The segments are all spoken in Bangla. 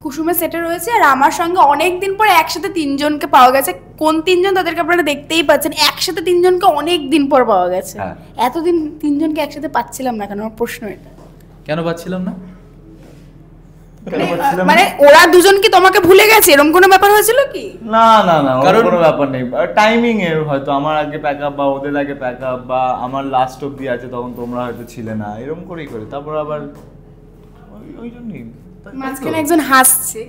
কুসুমের সেটে রয়েছে, আর আমার সঙ্গে অনেকদিন পরে একসাথে তিনজনকে পাওয়া গেছে। কোন তিনজন তাদেরকে আপনারা দেখতেই পাচ্ছেন, একসাথে তিনজনকে অনেক দিন পর পাওয়া গেছে। এতদিন তিনজনকে একসাথে পাচ্ছিলাম না কেন, আমার প্রশ্ন এটা। কেন পাচ্ছিলাম না? মানে ওরা দুজন কি তোমাকে ভুলে গেছে, এরকম কোনো ব্যাপার হয়েছিল কি? না না না, কারণ কোনো ব্যাপার নেই, টাইমিং এর হয়তো আমার আগে প্যাক আপ বা ওদের আগে প্যাক আপ বা আমার লাস্ট অবধি আছে তখন তোমরা হয়তো ছিলে না, এরকম করেই করে তারপর আবার ওই জন্যই মাঝখানে একজন হাসছে।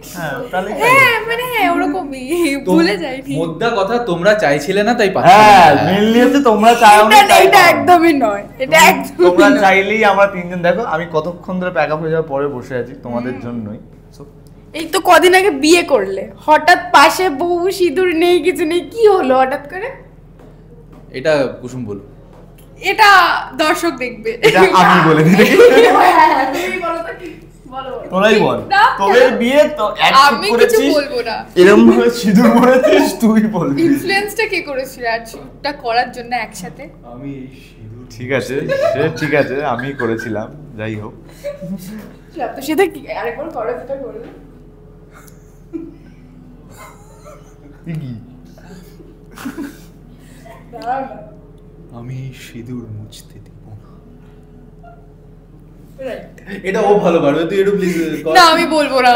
মানে ওরকমই ভুলে যাইনি। মোদ্দা কথা তোমরা চাইছিলে না তাই পাচ্ছি। হ্যাঁ মেইনলি হচ্ছে তোমরা চাও না, এটা একদমই নয়, এটা একদম তোমরা চাইলেই আমরা তিনজন দেখো আমি কতক্ষণ ধরে প্যাক আপ হয়ে যাওয়ার পরে বসে আছি তোমাদের জন্যই। এই তো কদিন আগে বিয়ে করলে, হঠাৎ পাশে বউ, সিঁদুর নেই, কিছু নেই, কি হলো হঠাৎ করে? এটা কুসুম বলো। এটা দর্শক দেখবে, এটা আমি বলে দিই। তুমি বলো তো কি? তোরাই বল, তোদের বিয়ে তো আমি কিছু বলবো না। এরকম ভাবে সিঁদুর পরেছিস তুই বলবি। ইনফ্লুয়েন্সটা কে করেছিল আর শুটটা করার জন্য একসাথে? আমি সিঁদুর। ঠিক আছে, ঠিক আছে, আমি করেছিলাম, যাই হোক। তো সেটা কি আরেকবার করো, যেটা করলে কি আমি সিঁদুর মুছতে দিব না। এটা ও ভালো পারবে, তুই একটু প্লিজ কর। না আমি বলবো না।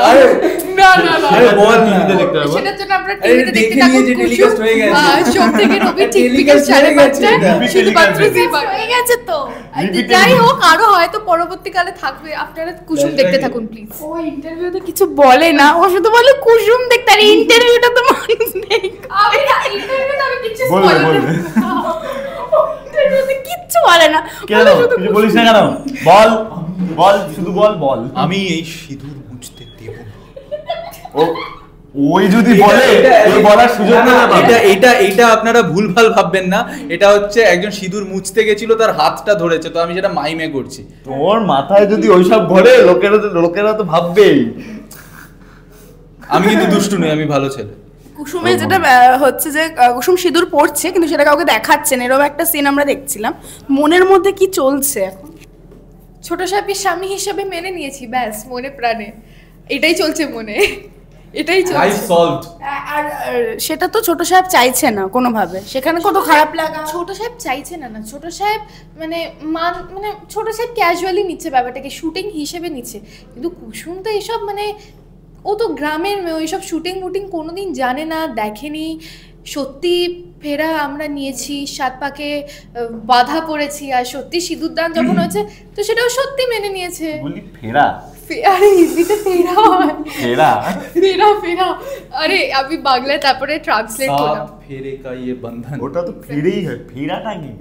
না না না, আরে বল, টিভিতে দেখতে হবে। সেটার জন্য আমরা টিভিতে দেখতে থাকবো। যে টেলিকাস্ট হয়ে গেছে সব থেকে রবি ঠিক বিকেল 5:30 শুধুমাত্র জি বাংলা হয়ে গেছে তো। যাই হোক, আরো হয়তো পরবর্তীকালে থাকবে, আপনারা কুসুম দেখতে থাকুন প্লিজ। ও ইন্টারভিউতে কিছু বলে না, ও শুধু বলে কুসুম দেখতে, আর ইন্টারভিউটা তো মানুষ নেই। আমি না ইন্টারভিউতে আমি কিছু বলবে ইন্টারভিউতে কিচ্ছু বলে না, কেন কিছু বলিস না কেন? বল বল, শুধু বল বল। আমি এই সিঁদুর মুছতে দেব না। ও ওই যদি বলে ওই বলার সুযোগ না পাবে। এটা আপনারা ভুলভাল ভাববেন না, এটা হচ্ছে একজন সিঁদুর মুছতে গেছিল, তার হাতটা ধরেছে, তো আমি সেটা মাইমে করছি। তোর মাথায় যদি ওইসব ঘরে লোকেরা তো ভাববেই। আমি কিন্তু দুষ্টু নই, আমি ভালো ছেলে। কুসুমে যেটা হচ্ছে যে কুসুম সিঁদুর পড়ছে কিন্তু সেটা কাউকে দেখাচ্ছে না, এরকম একটা সিন আমরা দেখছিলাম। মনের মধ্যে কি চলছে এখন? ছোট সাহেবকে স্বামী হিসেবে মেনে নিয়েছি, ব্যাস মনে প্রাণে এটাই চলছে মনে, এটাই চলছে। আর সেটা তো ছোট সাহেব চাইছে না কোনোভাবে, সেখানে কত খারাপ লাগা। ছোট সাহেব চাইছে না, ছোট সাহেব মানে ছোট সাহেব ক্যাজুয়ালি নিচ্ছে ব্যাপারটাকে, শুটিং হিসেবে নিচ্ছে। কিন্তু কুসুম তো এসব মানে ও তো গ্রামের মেয়ে, ওইসব শুটিং মুটিং কোনোদিন জানে না, দেখেনি। সত্যি ফেরা আমরা নিয়েছি, 7 পাকে বাধা পড়েছি, আর সত্যি সিঁদুর দান যখন হয়েছে তো সেটাও সত্যি মেনে নিয়েছে। বলি ফেরা, আরে হিন্দিতে ফেরা হয়, ফেরা ফেরা ফেরা। আরে আমি বাংলায় তারপরে ট্রান্সলেট করলাম। ফেরে কা ইয়ে বন্ধন, ওটা তো ফেরেই হয়, ফেরাটা কি?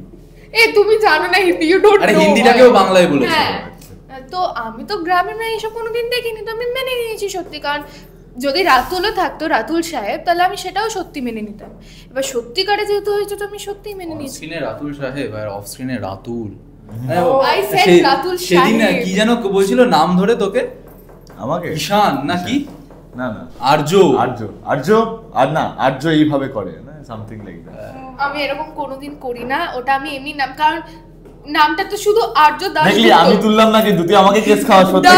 তুমি জানো না হিন্দি, ইউ ডোন্ট নো। আরে হিন্দিটাকেও বাংলায় বলেছে। তো আমি তো গ্রামের মেয়ে, এইসব কোনোদিন দেখিনি, তো আমি মেনে নিয়েছি সত্যি। কারণ যদি রাতুলও থাকতো, রাতুল সাহেব, তাহলে আমি সেটাও সত্যি মেনে নিতাম। এবার সত্যিকারে যেহেতু হয়েছে তো আমি সত্যিই মেনে নিয়েছি। স্ক্রিনে রাতুল সাহেব আর অফ স্ক্রিনে রাতুল। আই সেড রাতুল সাহেব। সেদিন কি যেন বলছিল নাম ধরে তোকে, আমাকে ঈশান নাকি? না না, আর্য আর্য আর্য আর না, আর্য এইভাবে করে না, সামথিং লাইক দ্যাট। আমি এরকম কোনোদিন করি না, ওটা আমি এমনি নাম, কারণ নামটা তো শুধু আর্য দাস। দেখলি আমি তুললাম নাকি, তুই আমাকে কেস খাওয়া সত্যি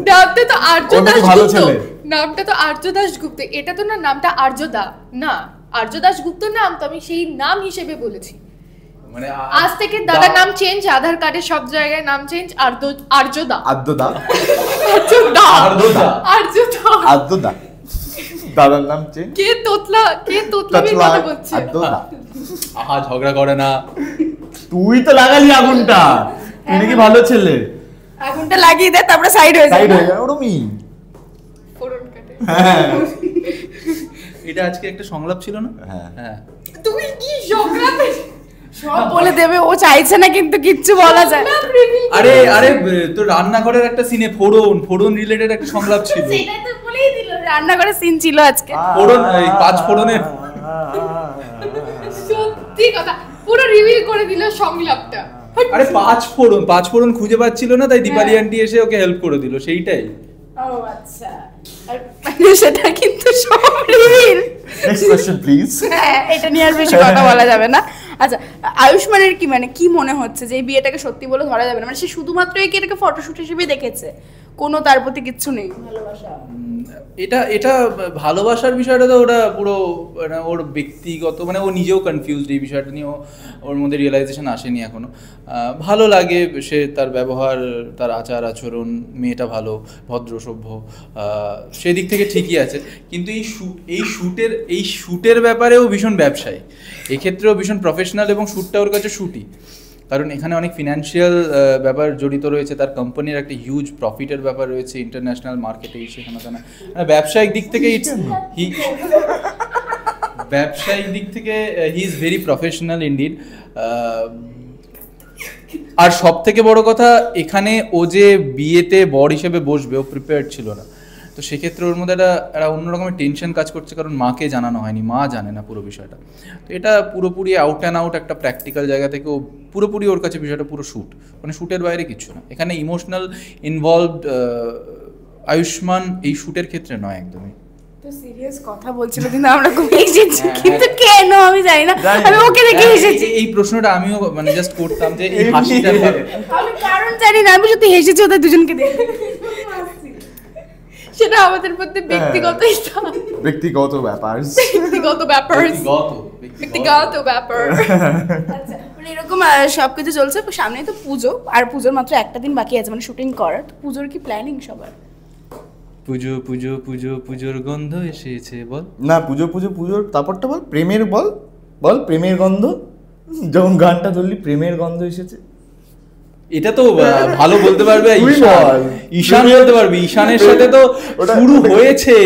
নামটা তো আর্য দাশগুপ্ত, নামটা তো আর্য দাশগুপ্ত, এটা তো না নামটা আর্যদা না, আর্য দাশগুপ্ত নাম তো আমি সেই নাম হিসেবে বলেছি। মানে আজ থেকে দাদার নাম চেঞ্জ, আধার কার্ডে সব জায়গায় নাম চেঞ্জ, আর্যদা আর্যদা আর্যদা আর্যদা আর্যদা আর্যদা, দাদার নাম চেঞ্জ। কে তোতলা আমি কথা বলছি। আর্যদা, আহা ঝগড়া করে না। তুই তো লাগালি আগুনটা, তুই নাকি ভালো ছেলে। আগুনটা লাগিয়ে দে, তারপরে সাইড হয়ে যায় ওরমই। ফোড়ন কাটে। হ্যাঁ এটা আজকে একটা সংলাপ ছিল না? হ্যাঁ তুমি কি সংলাপ সব বলে দেবে, ও চাইছে না কিন্তু কিচ্ছু বলা যায়। আরে তো রান্নাঘরের একটা সিনে ফোড়ন রিলেটেড একটা সংলাপ ছিল। সেটাই তো বলেই দিল, রান্নাঘরে সিন ছিল আজকে। ফোড়ন, এই 5 ফোড়নের। সত্যি কথা পুরো রিভিল করে দিল সংলাপটা। আরে 5 ফোড়ন খুঁজে পাচ্ছিল না, তাই দীপালি আন্টি এসে ওকে হেল্প করে দিল, সেইটাই। ও আচ্ছা, আর সেটা কিন্তু সব রিভিল। Next question please. এটা নিয়ে আর বেশি কথা বলা যাবে না। আচ্ছা, আয়ুষ্মানের কি মানে কি মনে হচ্ছে যে এই বিয়েটাকে সত্যি বলে ধরা যাবে না? মানে সে শুধুমাত্র এটাকে ফটোশুট হিসেবে দেখেছে, কোনো তার প্রতি কিচ্ছু নেই ভালোবাসা? এটা ভালোবাসার বিষয়টা তো ওটা পুরো মানে ওর ব্যক্তিগত, মানে ও নিজেও কনফিউজড এই বিষয়টা নিয়ে, ওর মধ্যে রিয়েলাইজেশন আসেনি এখনো। ভালো লাগে সে, তার ব্যবহার, তার আচার আচরণ, মেয়েটা ভালো, ভদ্র সভ্য, সেদিক থেকে ঠিকই আছে। কিন্তু এই শ্যুটের ব্যাপারেও ভীষণ ব্যবসায়ী, এক্ষেত্রেও ভীষণ প্রফেশনাল, এবং শ্যুটটা ওর কাছে শ্যুটই, কারণ এখানে অনেক ফিনান্সিয়াল ব্যাপার জড়িত রয়েছে, তার কোম্পানির একটা হিউজ প্রফিটের ব্যাপার রয়েছে, ইন্টারন্যাশনাল মার্কেটে সেখানে না, ব্যবসায়িক দিক থেকে ব্যবসায়িক দিক থেকে he is very professional indeed. আর সব থেকে বড় কথা, এখানে ও যে বিয়েতে বর হিসেবে বসবে, ও প্রিপেয়ার্ড ছিল না, তো সেক্ষেত্রে ওর মধ্যে একটা অন্যরকমের টেনশন কাজ করছে, কারণ মাকে জানানো হয়নি, মা জানে না পুরো বিষয়টা। তো এটা পুরোপুরি আউট অ্যান্ড আউট একটা প্র্যাকটিক্যাল জায়গা থেকে, ও পুরোপুরি ওর কাছে বিষয়টা পুরো শ্যুট, মানে শ্যুটের বাইরে কিচ্ছু না। এখানে ইমোশনাল ইনভলভড আয়ুষ্মান এই শ্যুটের ক্ষেত্রে নয় একদমই। তো সিরিয়াস কথা বলছিল কিন্তু আমরা খুব হেসেছি, কিন্তু কেন আমি জানি না, আমি ওকে দেখে হেসেছি। এই প্রশ্নটা আমিও মানে জাস্ট করতাম যে এই হাসিটা, আমি কারণ জানি না, আমি শুধু হেসেছি ওদের দুজনকে দেখে। সেটা আমাদের মধ্যে ব্যক্তিগত ব্যক্তিগত ব্যাপার ব্যক্তিগত ব্যাপার। আচ্ছা, মানে এরকম সবকিছু চলছে, সামনে তো পুজো, আর পুজোর মাত্র একটা দিন বাকি আছে মানে শুটিং করার। তো পুজোর কি প্ল্যানিং সবার? পুজো পুজো পুজো পুজোর গন্ধ এসেছে, বল না পুজোর তারপরটা বল, প্রেমের বল প্রেমের গন্ধ, যখন গানটা ধরলি প্রেমের গন্ধ এসেছে, এটা তো ভালো বলতে পারবে ঈশান বলতে পারবে, ঈশানের সাথে তো শুরু হয়েছে,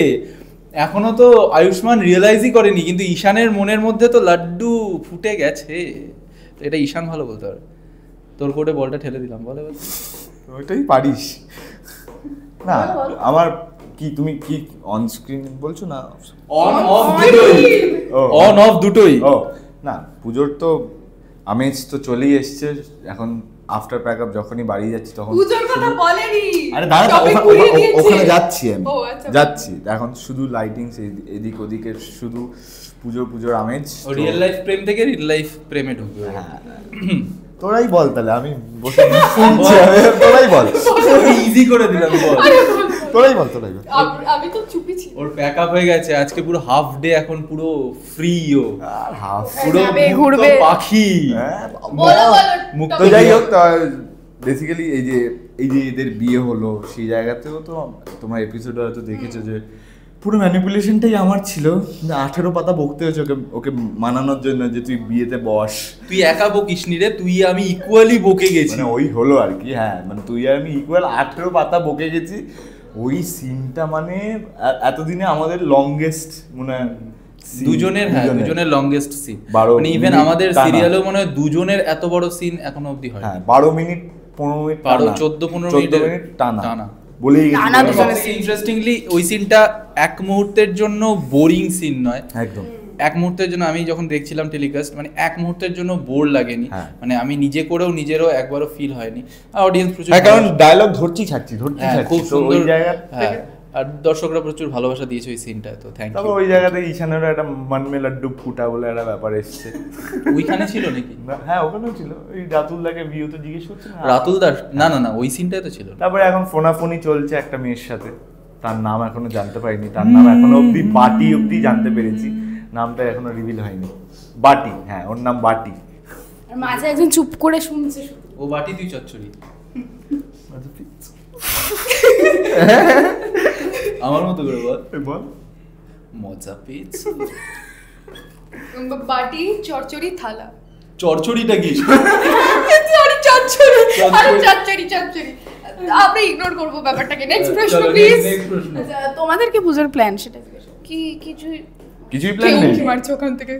এখনো তো আয়ুষ্মান রিয়েলাইজই করেনি, কিন্তু ঈশানের মনের মধ্যে তো লাড্ডু ফুটে গেছে, তো এটা ঈশান ভালো বলতে পারবে। তোর কোর্টে বলটা ঠেলে দিলাম, বলে ওইটাই পারিস না। আমার কি, তুমি কি অন স্ক্রিন বলছো না অন অফ দুটোই? ও না, পুজোর তো আমেজ তো চলেই এসছে, এখন আফটার প্যাকআপ যখনই বাড়ি যাচ্ছি তখন পুজোর কথা বলেনি। আরে দাঁড়া, ওখানে যাচ্ছি আমি, যাচ্ছি এখন শুধু লাইটিং এদিক ওদিকে, শুধু পুজোর আমেজ। রিয়েল লাইফ প্রেম থেকে রিয়েল লাইফ প্রেমে ঢুকবে। তোরাই বল তাহলে, আমি বসে শুনছি, তোরাই বল, ইজি করে দিলাম, বল তোরাই বল। আমি তো চুপি ছিল। ওর প্যাকআপ হয়ে গেছে, আজকে পুরো হাফ ডে, এখন পুরো ফ্রি, ও আর হাফ পুরো ঘুরবে পাখি মুক্ত। যাই হোক, বেসিক্যালি এই যে এদের বিয়ে হলো, সেই জায়গাতেও তো তোমার এপিসোডে হয়তো দেখেছো যে পুরো ম্যানিপুলেশনটাই আমার ছিল, 18 পাতা বকতে হয়েছে ওকে মানানোর জন্য যে তুই বিয়েতে বস। তুই একা বকিসনি রে, তুই আমি ইকুয়ালি বকে গেছি, মানে ওই হলো আর কি। হ্যাঁ, মানে তুই আর আমি ইকুয়াল 18 পাতা বকে গেছি। ওই সিনটা মানে এতদিনে আমাদের লংগেস্ট মনে হয় দুজনের লংগেস্ট সিন, মানে ইভেন আমাদের সিরিয়ালেও মনে হয় দুজনের এত বড় সিন এখনো অবধি হয়। হ্যাঁ, 12 মিনিট 15 মিনিট 14-15 মিনিট টানা বলেই গেছি। ইন্টারেস্টিংলি ওই সিনটা এক মুহূর্তের জন্য বোরিং সিন নয়, একদম এক মুহূর্তের জন্য, আমি যখন দেখছিলাম টেলিকাস্ট, মানে এক মুহূর্তের জন্য বোর লাগেনি, মানে আমি নিজে করেও নিজেরও একবারও ফিল হয়নি। আর অডিয়েন্স প্রচুর, কারণ ডায়লগ ধরছি ছাড়ছি খুব সুন্দর, ওই জায়গা থেকে আর দর্শকরা প্রচুর ভালোবাসা দিয়েছে ওই সিনটায়, তো থ্যাংক ইউ। তবে ওই জায়গাতে ঈশানেরও একটা মন মে লাড্ডু ফুটা বলে একটা ব্যাপার এসছে। ওইখানে ছিল নাকি? হ্যাঁ, ওখানেও ছিল। ওই রাতুল দাকে ভিউ তো জিজ্ঞেস করছে না, রাতুল দাস না ওই সিনটাই তো ছিল। তারপরে এখন ফোনাফোনি চলছে একটা মেয়ের সাথে, তার নাম এখনো জানতে পারিনি, তার নাম এখনো অব্দি বাটি অব্দি জানতে পেরেছি, নামটা এখনো রিভিল হয়নি। বাটি, হ্যাঁ ওর নাম বাটি। আর মাঝে একজন চুপ করে শুনছে, ও বাটি তুই চচ্চড়ি, আমার মতো করে বল। মজা পেয়েছি। বাটি চচ্চড়ি থালা। চচ্চড়িটা কি? সরি, চচ্চড়ি। আমরা ইগনোর করব ব্যাপারটাকে। নেক্সট প্রশ্ন প্লিজ। আচ্ছা, তোমাদের কি পুজোর প্ল্যান সেটা কি? কিছুই প্ল্যান নেই। কি মারছো ওখান থেকে?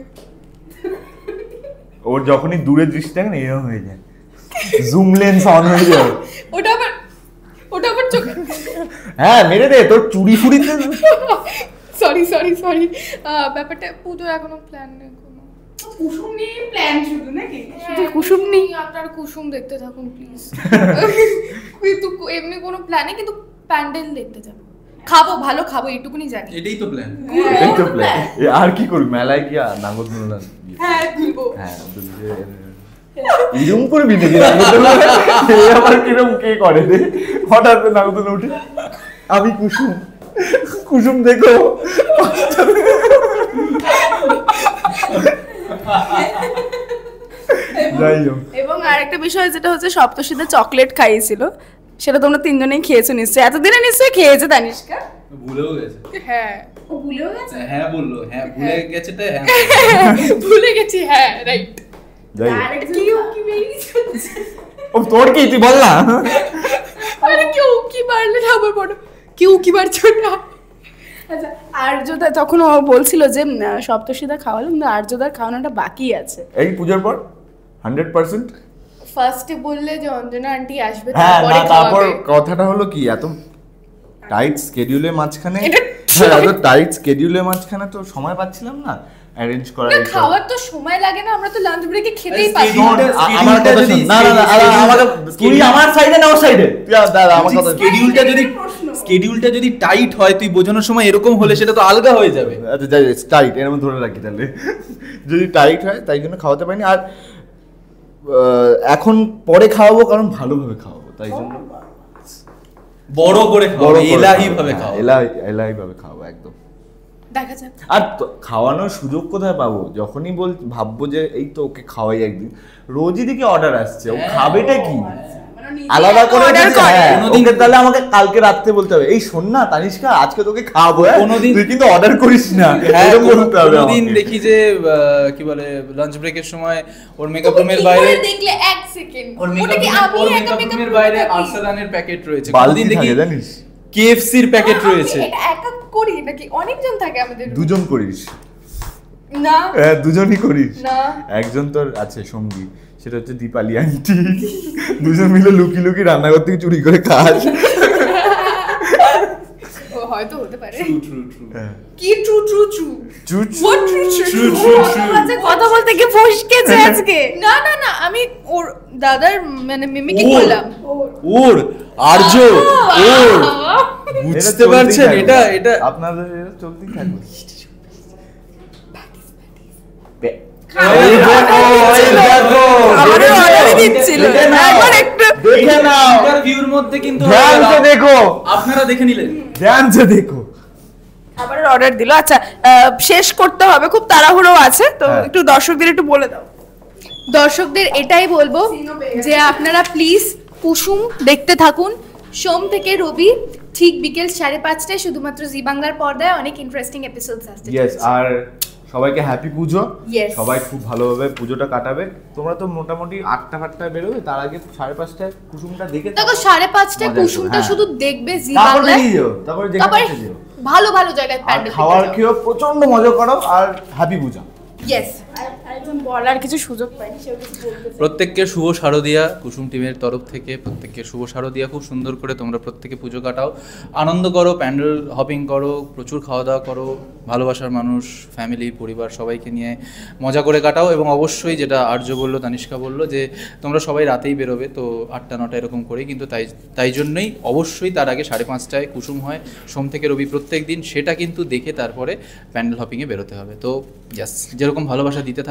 ওর যখনই দূরের দৃষ্টি থাকে না এরকম হয়ে যায়, জুম লেন্স অন হয়ে যায়। ওটা আবার চোখ। হ্যাঁ, মেরে দে তোর চুরি ফুরিতে। সরি। ব্যাপারটা পুজোর এখনো প্ল্যান নেই কোনো। কুসুম নিয়ে প্ল্যান শুধু নাকি? শুধু কুসুম নেই? আপনার কুসুম দেখতে থাকুন প্লিজ। কিন্তু এমনি কোনো প্ল্যান নেই, কিন্তু প্যান্ডেল দেখতে যাব। ভালো খাবো এইটুকুনি জানি। এটাই তো প্ল্যান। আর কি করবি? মেলায় কি নাগর দোলনা? হ্যাঁ, দুলবো। হ্যাঁ, এরকম করবি নাকি আবার কিরম কে করে রে হঠাৎ নাগদলে উঠে আমি কুসুম দেখো যাই হোক। এবং আরেকটা বিষয় যেটা হচ্ছে সপ্তশীতে চকলেট খাইয়েছিল, সেটা তোমরা তিনজনেই খেয়েছো নিশ্চয়ই, এতদিনে নিশ্চয়ই খেয়েছে তানিষ্কা। ভুলেও গেছে। হ্যাঁ ও ভুলেও গেছে। হ্যাঁ বললো, হ্যাঁ ভুলে গেছে তাই হ্যাঁ ভুলে গেছি, হ্যাঁ রাইট। যাই হোক। কি বেরিয়েছে? ও তোর কি তুই বল না। আরে কেউ কি মারলে না আবার বড় কেউ কি মারছো না। আচ্ছা আর্যদা তখন ও বলছিল যে সপ্তশীদা খাওয়ালো, কিন্তু আর্যদার খাওয়ানোটা বাকি আছে। এই পূজার পর 100%। ফার্স্টে বললে যে অঞ্জনা আন্টি আসবে, হ্যাঁ তারপরে না, তারপর খাওয়াবে। কথাটা হলো কি এত টাইট স্কেডিউলের মাঝখানে এটা- এত টাইট স্কেডিউলের মাঝখানে তো সময় পাচ্ছিলাম না অ্যারেঞ্জ করার। না, খাওয়ার তো সময় লাগে না, আমরা তো লাঞ্চ ব্রেকে খেতেই পারি। schedule- আমার কথা শোন। না না না, আমাকে তুই আমার সাইডে না ওর সাইডে তুই দাদা আমার কথা শোন। স্কেডিউলটা যদি টাইট হয়, তুই বোঝানোর সময় এরকম হলে সেটা তো আলগা হয়ে যাবে। আচ্ছা যাই টাইট এরকম ধরে রাখি তাহলে যদি টাইট হয় তাই জন্য খাওয়াতে পারিনি। আর এখন পরে খাওয়াবো কারণ ভালোভাবে খাওয়াবো তাই জন্য বড় করে খাও, বড় এলাহি ভাবে খাও। এলাহি ভাবে খাওয়াবো একদম। দেখা যাক। আর খাওয়ানোর সুযোগ কোথায় পাবো? যখনই ভাববো যে এই তো ওকে খাওয়াই একদিন, রোজই দিকে অর্ডার আসছে, ও খাবেটা কি আলাদা করে order দিতে, করে। হ্যাঁ, কোনোদিন- ওকে তাহলে আমাকে কালকে রাত্রে বলতে হবে এই শোন না তানিষ্কা আজকে তোকে খাওয়াবো, হ্যাঁ? কোনোদিন- তুই কিন্তু অর্ডার করিস না, হ্যাঁ, এরকম বলতে হবে কোনোদিন আমাকে। দেখি যে কি বলে লাঞ্চ ব্রেকের সময় ওর মেকআপ তুমি রুমের কি বাইরে, করে দেখলে এক সেকেন্ড? ওর ওটা কি আমি একা মেকআপ রুমের বাইরে আরসালানের প্যাকেট রয়েছে। বালতি কোনোদিন দেখি থাকে জানিস, কেএফসির প্যাকেট রয়েছে। এটা একা করি নাকি অনেকজন থাকে আমাদের room? দুজন করিস, না হ্যাঁ দুজনই করিস। না। একজন তোর আছে সঙ্গী, সেটা হচ্ছে দীপালি আন্টি, দুজন মিলে লুকি লুকি রান্নাঘর থেকে চুরি করে খাস। ও হয়তো হতে পারে। হ্যাঁ। কি ট্রু ট্রু ট্রু চুচ হোয়াট ট্রু ট্রু আচ্ছা কথা বলতে গিয়ে ফসকেছে আজকে। না না না, আমি ওর দাদার মানে মিমিকি ওর। করলাম। ওর আর্য ওর বুঝতে পারছেন? এটা আপনাদের এটা চলতেই থাকবে। এই দেখো, এই দেখো, আমাদের দেখে order-ই নাও, দিচ্ছিল। দেখে নাও, একবার একটু দেখে নাও, ইন্টারভিউর মধ্যে কিন্তু ধ্যান সে দেখো, আপনারা দেখে নিলেন। ধ্যান সে দেখো। আবার অর্ডার দিল। আচ্ছা শেষ করতে হবে, খুব তাড়াহুড়ো আছে, তো হ্যাঁ। একটু দর্শকদের একটু বলে দাও। দর্শকদের এটাই বলবো যে আপনারা প্লিজ কুসুম দেখতে থাকুন সোম থেকে রবি ঠিক বিকেল 5:30টায় শুধুমাত্র জি বাংলার পর্দায়। অনেক ইন্টারেস্টিং এপিসোডস আসছে। ইয়েস, আর সবাইকে হ্যাপি পুজো। Yes. সবাই খুব ভালোভাবে পুজোটা কাটাবে। তোমরা তো মোটামুটি 8টা বেরোবে, তার আগে 5:30টায় কুসুমটা দেখে দেখো 5:30টায় মজা কুসুমটা করো, শুধু হ্যাঁ। দেখবে জি তারপরে বাংলায়। বেরিয়ে যাও, তারপরে যেখানে তারপরে ইচ্ছে যেও। ভালো ভালো জায়গায় আর প্যান্ডেল খাওয়ার খেয়েও প্রচন্ড মজা করো আর হ্যাপি পূজা। ইয়েস। একজন বলার কিছু সুযোগ পাইনি, সেও কিছু বলতে চাই। প্রত্যেককে শুভ শারদিয়া কুসুম টিমের তরফ থেকে প্রত্যেককে শুভ শারদিয়া। খুব সুন্দর করে তোমরা প্রত্যেকে পুজো কাটাও, আনন্দ করো, প্যান্ডেল হপিং করো, প্রচুর খাওয়া দাওয়া করো, ভালোবাসার মানুষ, ফ্যামিলি, পরিবার সবাইকে নিয়ে মজা করে কাটাও। এবং অবশ্যই যেটা আর্য বললো, তানিষ্কা বললো যে তোমরা সবাই রাতেই বেরোবে, তো 8টা-9টা এরকম করে, কিন্তু তাই জন্যই অবশ্যই তার আগে 5:30টায় কুসুম হয় সোম থেকে রবি প্রত্যেক দিন, সেটা কিন্তু দেখে তারপরে প্যান্ডেল হপিংয়ে বেরোতে হবে। তো জাস যেরকম ভালোবাসা দিতে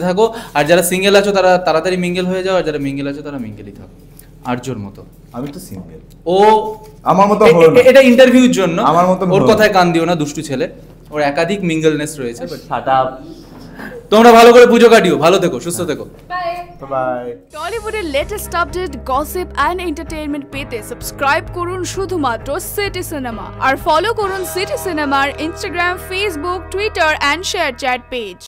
থাকো। আর যারা সিঙ্গেল আছো তারা তাড়াতাড়ি মিঙ্গেল হয়ে যাও, আর যারা মিঙ্গেল আছো তারা মিঙ্গেলই থাকো আর্যর মতো। আমি তো সিঙ্গেল, ও আমার মতো হলো না। এটা ইন্টারভিউর জন্য, আমার মতন ওর হলো না। কথায় কান দিও না, দুষ্টু ছেলে, ওর একাধিক মিঙ্গেলনেস রয়েছে। বাট শাট আপ, তোমরা ভালো করে পুজো কাটিও, ভালো থেকো, সুস্থ থেকো। বাই। বাই। টলিউডের latest update, gossip and entertainment পেতে সাবস্ক্রাইব করুন শুধুমাত্র সিটি সিনেমা, আর ফলো করুন সিটি সিনেমার Instagram, Facebook, Twitter and ShareChat page.